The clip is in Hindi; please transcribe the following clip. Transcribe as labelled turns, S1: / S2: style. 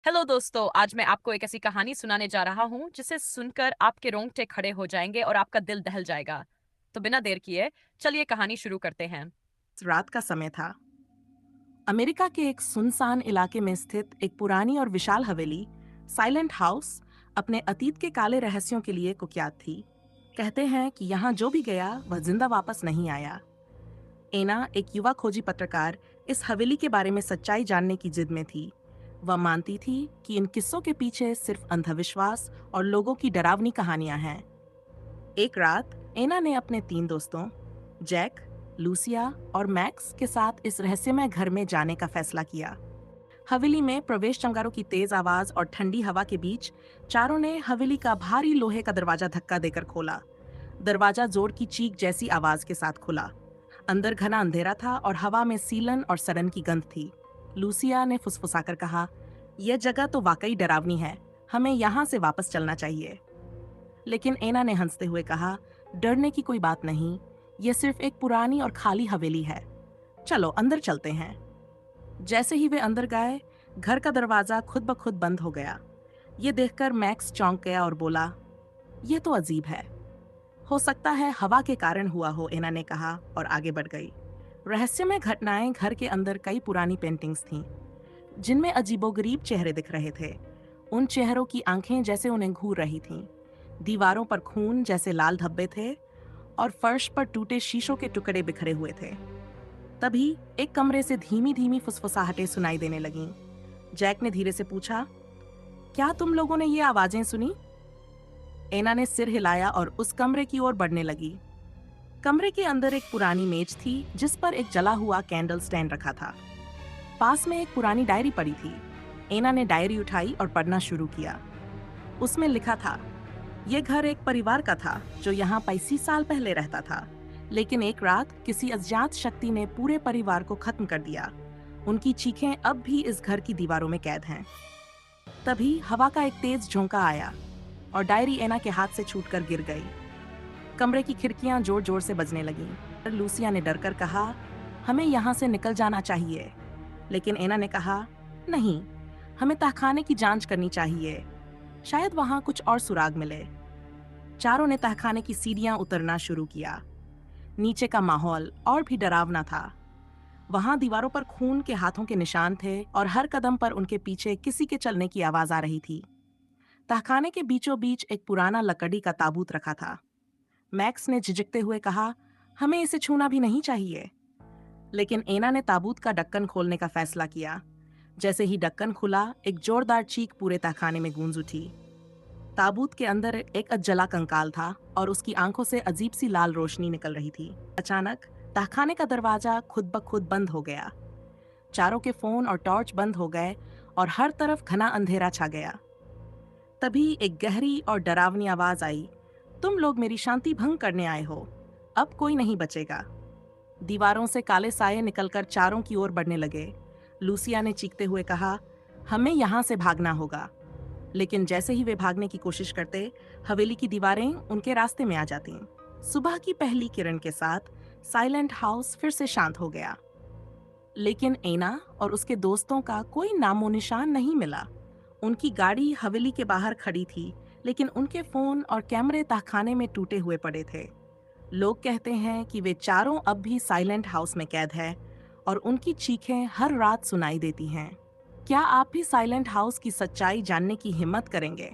S1: हेलो दोस्तों, आज मैं आपको एक ऐसी कहानी सुनाने जा रहा हूँ जिसे सुनकर आपके रोंगटे खड़े हो जाएंगे और आपका दिल दहल जाएगा। तो बिना देर किए चलिए कहानी शुरू करते हैं।
S2: रात का समय था। अमेरिका के एक सुनसान इलाके में स्थित एक पुरानी और विशाल हवेली, साइलेंट हाउस, अपने अतीत के काले रहस्यों के लिए कुख्यात थी। कहते हैं कि यहाँ जो भी गया वह जिंदा वापस नहीं आया। एना, एक युवा खोजी पत्रकार, इस हवेली के बारे में सच्चाई जानने की जिद में थी। वह मानती थी कि इन किस्सों के पीछे सिर्फ अंधविश्वास और लोगों की डरावनी कहानियां हैं। एक रात एना ने अपने 3 दोस्तों, जैक, लूसिया और मैक्स के साथ इस रहस्यमय घर में जाने का फैसला किया। हवेली में प्रवेश चमगारों की तेज आवाज और ठंडी हवा के बीच चारों ने हवेली का भारी लोहे का दरवाजा धक्का देकर खोला। दरवाजा जोर की चीख जैसी आवाज के साथ खुला। अंदर घना अंधेरा था और हवा में सीलन और सड़न की गंध थी। लूसिया ने फुसफुसाकर कहा, यह जगह तो वाकई डरावनी है, हमें यहाँ से वापस चलना चाहिए। लेकिन एना ने हंसते हुए कहा, डरने की कोई बात नहीं, यह सिर्फ एक पुरानी और खाली हवेली है। चलो अंदर चलते हैं। जैसे ही वे अंदर गए, घर का दरवाजा खुद ब खुद बंद हो गया। ये देखकर मैक्स चौंक गया और बोला, यह तो अजीब है। हो सकता है हवा के कारण हुआ हो, एना ने कहा और आगे बढ़ गई। रहस्यमय घटनाएं घर के अंदर कई पुरानी पेंटिंग्स थीं, जिनमें अजीबोगरीब चेहरे दिख रहे थे। उन चेहरों की आंखें जैसे उन्हें घूर रही थीं। दीवारों पर खून जैसे लाल धब्बे थे और फर्श पर टूटे शीशों के टुकड़े बिखरे हुए थे। तभी एक कमरे से धीमी धीमी फुसफुसाहटें सुनाई देने लगीं। जैक ने धीरे से पूछा, क्या तुम लोगों ने ये आवाजें सुनी? एना ने सिर हिलाया और उस कमरे की ओर बढ़ने लगी। कमरे के अंदर एक पुरानी मेज थी जिस पर एक जला हुआ कैंडल स्टैंड रखा था। पास में एक पुरानी डायरी पड़ी थी। एना ने डायरी उठाई और पढ़ना शुरू किया। उसमें लिखा था, यह घर एक परिवार का था जो यहाँ 35 साल पहले रहता था। लेकिन एक रात किसी अज्ञात शक्ति ने पूरे परिवार को खत्म कर दिया। उनकी चीखें अब भी इस घर की दीवारों में कैद हैं। तभी हवा का एक तेज झोंका आया और डायरी एना के हाथ से छूटकर गिर गई। कमरे की खिड़कियां जोर जोर से बजने लगीं। लूसिया ने डरकर कहा, हमें यहाँ से निकल जाना चाहिए। लेकिन एना ने कहा, नहीं, हमें तहखाने की जांच करनी चाहिए, शायद वहां कुछ और सुराग मिले। चारों ने तहखाने की सीढ़ियां उतरना शुरू किया। नीचे का माहौल और भी डरावना था। वहां दीवारों पर खून के हाथों के निशान थे और हर कदम पर उनके पीछे किसी के चलने की आवाज आ रही थी। तहखाने के बीचों बीच एक पुराना लकड़ी का ताबूत रखा था। मैक्स ने झिझकते हुए कहा, हमें इसे छूना भी नहीं चाहिए। लेकिन एना ने ताबूत का ढक्कन खोलने का फैसला किया। जैसे ही ढक्कन खुला, एक जोरदार चीख पूरे तहखाने में गूंज उठी। ताबूत के अंदर एक अधजला कंकाल था और उसकी आंखों से अजीब सी लाल रोशनी निकल रही थी। अचानक तहखाने का दरवाजा खुद ब खुद बंद हो गया। चारों के फोन और टॉर्च बंद हो गए और हर तरफ घना अंधेरा छा गया। तभी एक गहरी और डरावनी आवाज आई, तुम लोग मेरी शांति भंग करने आए हो, अब कोई नहीं बचेगा। दीवारों से काले साये निकलकर चारों की ओर बढ़ने लगे। लूसिया ने चीखते हुए कहा, हमें यहाँ से भागना होगा। लेकिन जैसे ही वे भागने की कोशिश करते, हवेली की दीवारें उनके रास्ते में आ जातीं। सुबह की पहली किरण के साथ साइलेंट हाउस फिर से शांत हो गया। लेकिन एना और उसके दोस्तों का कोई नामो निशान नहीं मिला। उनकी गाड़ी हवेली के बाहर खड़ी थी, लेकिन उनके फोन और कैमरे तहखाने में टूटे हुए पड़े थे। लोग कहते हैं कि वे चारों अब भी साइलेंट हाउस में कैद हैं और उनकी चीखें हर रात सुनाई देती हैं। क्या आप भी साइलेंट हाउस की सच्चाई जानने की हिम्मत करेंगे?